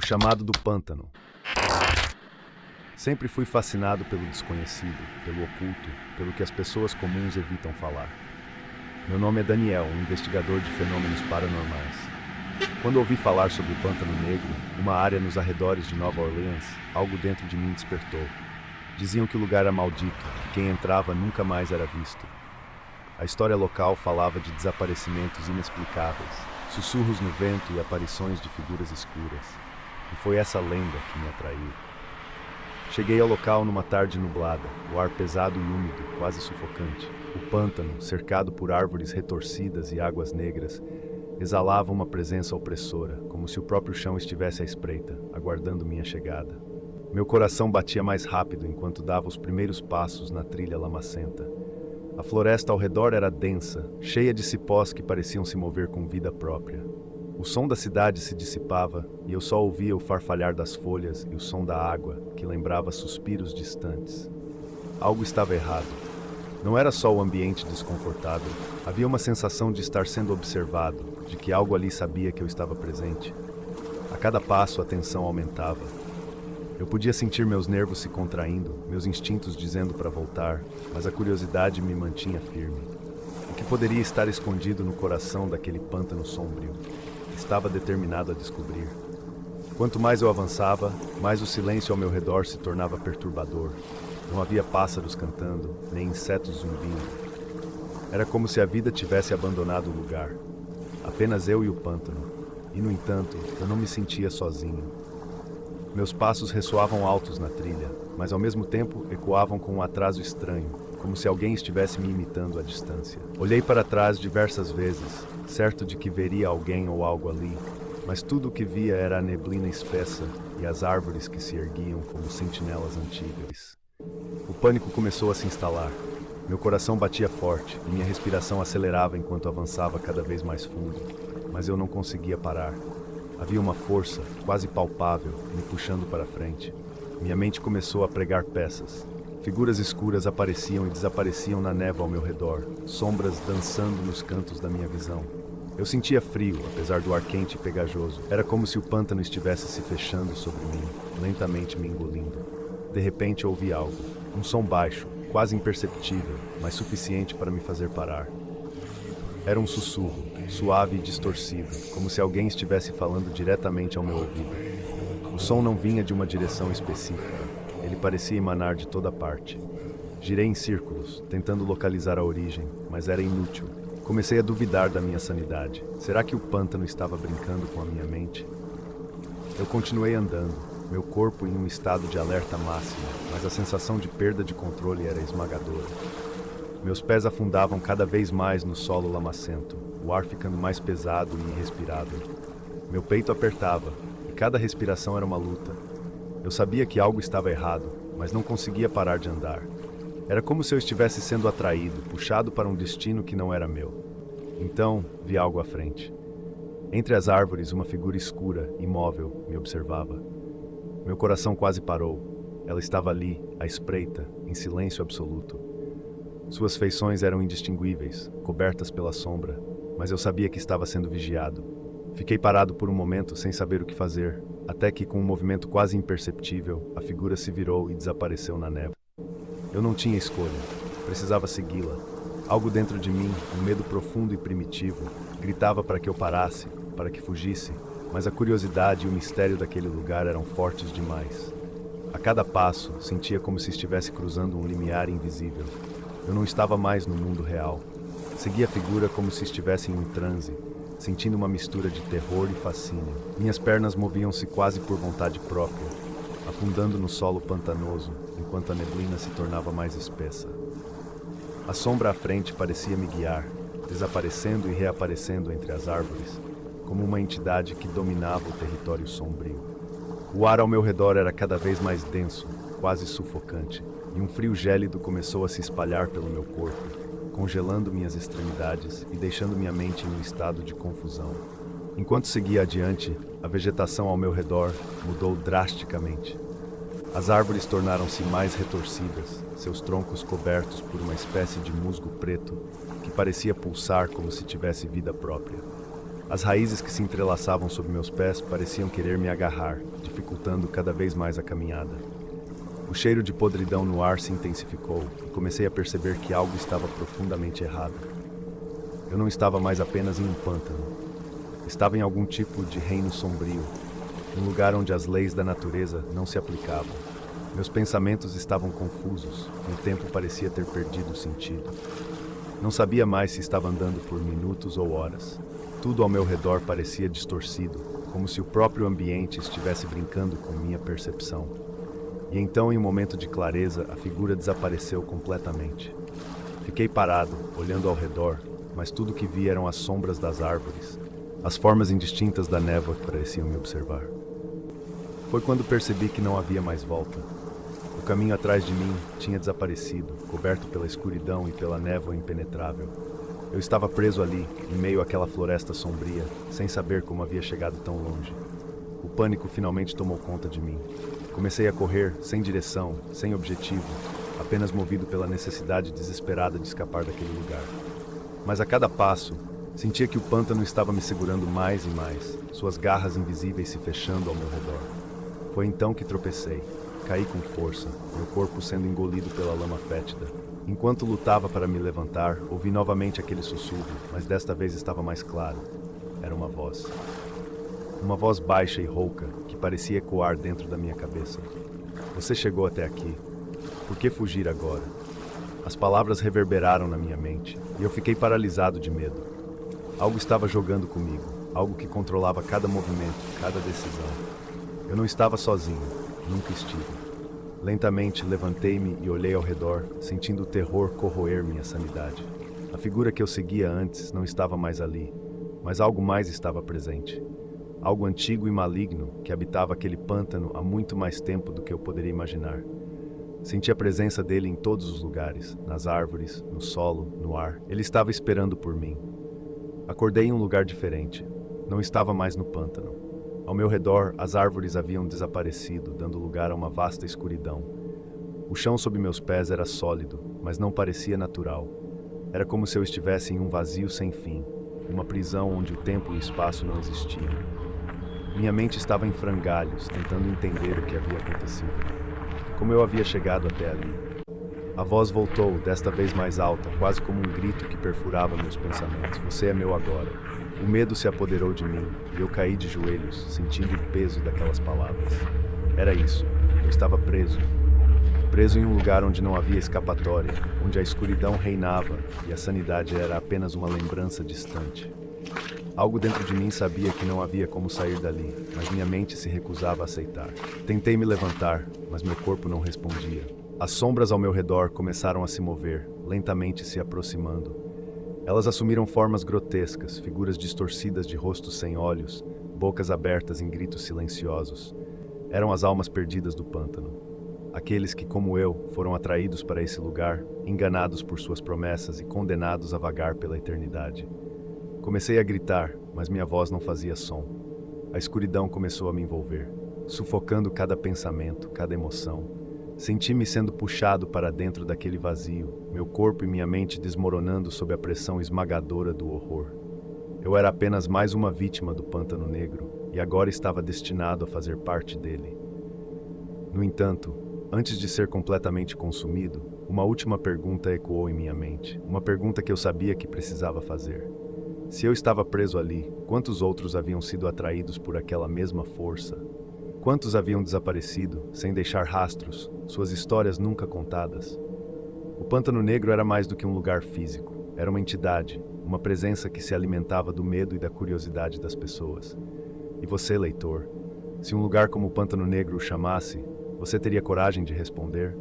O chamado do pântano. Sempre fui fascinado pelo desconhecido, pelo oculto, pelo que as pessoas comuns evitam falar. Meu nome é Daniel, um investigador de fenômenos paranormais. Quando ouvi falar sobre o Pântano Negro, uma área nos arredores de Nova Orleans, algo dentro de mim despertou. Diziam que o lugar era maldito, que quem entrava nunca mais era visto. A história local falava de desaparecimentos inexplicáveis, sussurros no vento e aparições de figuras escuras. E foi essa lenda que me atraiu. Cheguei ao local numa tarde nublada, o ar pesado e úmido, quase sufocante. O pântano, cercado por árvores retorcidas e águas negras, exalava uma presença opressora, como se o próprio chão estivesse à espreita, aguardando minha chegada. Meu coração batia mais rápido enquanto dava os primeiros passos na trilha lamacenta. A floresta ao redor era densa, cheia de cipós que pareciam se mover com vida própria. O som da cidade se dissipava e eu só ouvia o farfalhar das folhas e o som da água, que lembrava suspiros distantes. Algo estava errado. Não era só o ambiente desconfortável. Havia uma sensação de estar sendo observado, de que algo ali sabia que eu estava presente. A cada passo a tensão aumentava. Eu podia sentir meus nervos se contraindo, meus instintos dizendo para voltar, mas a curiosidade me mantinha firme. O que poderia estar escondido no coração daquele pântano sombrio? Estava determinado a descobrir. Quanto mais eu avançava, mais o silêncio ao meu redor se tornava perturbador. Não havia pássaros cantando, nem insetos zumbindo. Era como se a vida tivesse abandonado o lugar. Apenas eu e o pântano. E, no entanto, eu não me sentia sozinho. Meus passos ressoavam altos na trilha, mas ao mesmo tempo ecoavam com um atraso estranho, como se alguém estivesse me imitando à distância. Olhei para trás diversas vezes, certo de que veria alguém ou algo ali, mas tudo o que via era a neblina espessa e as árvores que se erguiam como sentinelas antigas. O pânico começou a se instalar. Meu coração batia forte e minha respiração acelerava enquanto avançava cada vez mais fundo, mas eu não conseguia parar. Havia uma força, quase palpável, me puxando para frente. Minha mente começou a pregar peças. Figuras escuras apareciam e desapareciam na névoa ao meu redor, sombras dançando nos cantos da minha visão. Eu sentia frio, apesar do ar quente e pegajoso. Era como se o pântano estivesse se fechando sobre mim, lentamente me engolindo. De repente ouvi algo, um som baixo, quase imperceptível, mas suficiente para me fazer parar. Era um sussurro, suave e distorcido, como se alguém estivesse falando diretamente ao meu ouvido. O som não vinha de uma direção específica, ele parecia emanar de toda parte. Girei em círculos, tentando localizar a origem, mas era inútil. Comecei a duvidar da minha sanidade. Será que o pântano estava brincando com a minha mente? Eu continuei andando, meu corpo em um estado de alerta máximo, mas a sensação de perda de controle era esmagadora. Meus pés afundavam cada vez mais no solo lamacento, o ar ficando mais pesado e irrespirável. Meu peito apertava, e cada respiração era uma luta. Eu sabia que algo estava errado, mas não conseguia parar de andar. Era como se eu estivesse sendo atraído, puxado para um destino que não era meu. Então, vi algo à frente. Entre as árvores, uma figura escura, imóvel, me observava. Meu coração quase parou. Ela estava ali, à espreita, em silêncio absoluto. Suas feições eram indistinguíveis, cobertas pela sombra, mas eu sabia que estava sendo vigiado. Fiquei parado por um momento sem saber o que fazer, até que, com um movimento quase imperceptível, a figura se virou e desapareceu na névoa. Eu não tinha escolha, precisava segui-la. Algo dentro de mim, um medo profundo e primitivo, gritava para que eu parasse, para que fugisse, mas a curiosidade e o mistério daquele lugar eram fortes demais. A cada passo, sentia como se estivesse cruzando um limiar invisível. Eu não estava mais no mundo real. Segui a figura como se estivesse em um transe, sentindo uma mistura de terror e fascínio. Minhas pernas moviam-se quase por vontade própria, afundando no solo pantanoso, enquanto a neblina se tornava mais espessa. A sombra à frente parecia me guiar, desaparecendo e reaparecendo entre as árvores, como uma entidade que dominava o território sombrio. O ar ao meu redor era cada vez mais denso, quase sufocante, e um frio gélido começou a se espalhar pelo meu corpo, congelando minhas extremidades e deixando minha mente em um estado de confusão. Enquanto seguia adiante, a vegetação ao meu redor mudou drasticamente. As árvores tornaram-se mais retorcidas, seus troncos cobertos por uma espécie de musgo preto que parecia pulsar como se tivesse vida própria. As raízes que se entrelaçavam sob meus pés pareciam querer me agarrar, dificultando cada vez mais a caminhada. O cheiro de podridão no ar se intensificou e comecei a perceber que algo estava profundamente errado. Eu não estava mais apenas em um pântano. Estava em algum tipo de reino sombrio, um lugar onde as leis da natureza não se aplicavam. Meus pensamentos estavam confusos e o tempo parecia ter perdido o sentido. Não sabia mais se estava andando por minutos ou horas. Tudo ao meu redor parecia distorcido, como se o próprio ambiente estivesse brincando com minha percepção. E então, em um momento de clareza, a figura desapareceu completamente. Fiquei parado, olhando ao redor, mas tudo que vi eram as sombras das árvores, as formas indistintas da névoa que pareciam me observar. Foi quando percebi que não havia mais volta. O caminho atrás de mim tinha desaparecido, coberto pela escuridão e pela névoa impenetrável. Eu estava preso ali, em meio àquela floresta sombria, sem saber como havia chegado tão longe. O pânico finalmente tomou conta de mim. Comecei a correr, sem direção, sem objetivo, apenas movido pela necessidade desesperada de escapar daquele lugar. Mas a cada passo, sentia que o pântano estava me segurando mais e mais, suas garras invisíveis se fechando ao meu redor. Foi então que tropecei. Caí com força, meu corpo sendo engolido pela lama fétida. Enquanto lutava para me levantar, ouvi novamente aquele sussurro, mas desta vez estava mais claro. Era uma voz. Uma voz baixa e rouca, que parecia ecoar dentro da minha cabeça. Você chegou até aqui. Por que fugir agora? As palavras reverberaram na minha mente, e eu fiquei paralisado de medo. Algo estava jogando comigo, algo que controlava cada movimento, cada decisão. Eu não estava sozinho, nunca estive. Lentamente levantei-me e olhei ao redor, sentindo o terror corroer minha sanidade. A figura que eu seguia antes não estava mais ali, mas algo mais estava presente. Algo antigo e maligno que habitava aquele pântano há muito mais tempo do que eu poderia imaginar. Senti a presença dele em todos os lugares, nas árvores, no solo, no ar. Ele estava esperando por mim. Acordei em um lugar diferente. Não estava mais no pântano. Ao meu redor, as árvores haviam desaparecido, dando lugar a uma vasta escuridão. O chão sob meus pés era sólido, mas não parecia natural. Era como se eu estivesse em um vazio sem fim, uma prisão onde o tempo e o espaço não existiam. Minha mente estava em frangalhos, tentando entender o que havia acontecido. Como eu havia chegado até ali? A voz voltou, desta vez mais alta, quase como um grito que perfurava meus pensamentos. Você é meu agora. O medo se apoderou de mim e eu caí de joelhos, sentindo o peso daquelas palavras. Era isso. Eu estava preso. Preso em um lugar onde não havia escapatória, onde a escuridão reinava e a sanidade era apenas uma lembrança distante. Algo dentro de mim sabia que não havia como sair dali, mas minha mente se recusava a aceitar. Tentei me levantar, mas meu corpo não respondia. As sombras ao meu redor começaram a se mover, lentamente se aproximando. Elas assumiram formas grotescas, figuras distorcidas de rostos sem olhos, bocas abertas em gritos silenciosos. Eram as almas perdidas do pântano. Aqueles que, como eu, foram atraídos para esse lugar, enganados por suas promessas e condenados a vagar pela eternidade. Comecei a gritar, mas minha voz não fazia som. A escuridão começou a me envolver, sufocando cada pensamento, cada emoção. Senti-me sendo puxado para dentro daquele vazio, meu corpo e minha mente desmoronando sob a pressão esmagadora do horror. Eu era apenas mais uma vítima do pântano negro, e agora estava destinado a fazer parte dele. No entanto, antes de ser completamente consumido, uma última pergunta ecoou em minha mente, uma pergunta que eu sabia que precisava fazer. Se eu estava preso ali, quantos outros haviam sido atraídos por aquela mesma força? Quantos haviam desaparecido, sem deixar rastros, suas histórias nunca contadas? O Pântano Negro era mais do que um lugar físico. Era uma entidade, uma presença que se alimentava do medo e da curiosidade das pessoas. E você, leitor, se um lugar como o Pântano Negro o chamasse, você teria coragem de responder?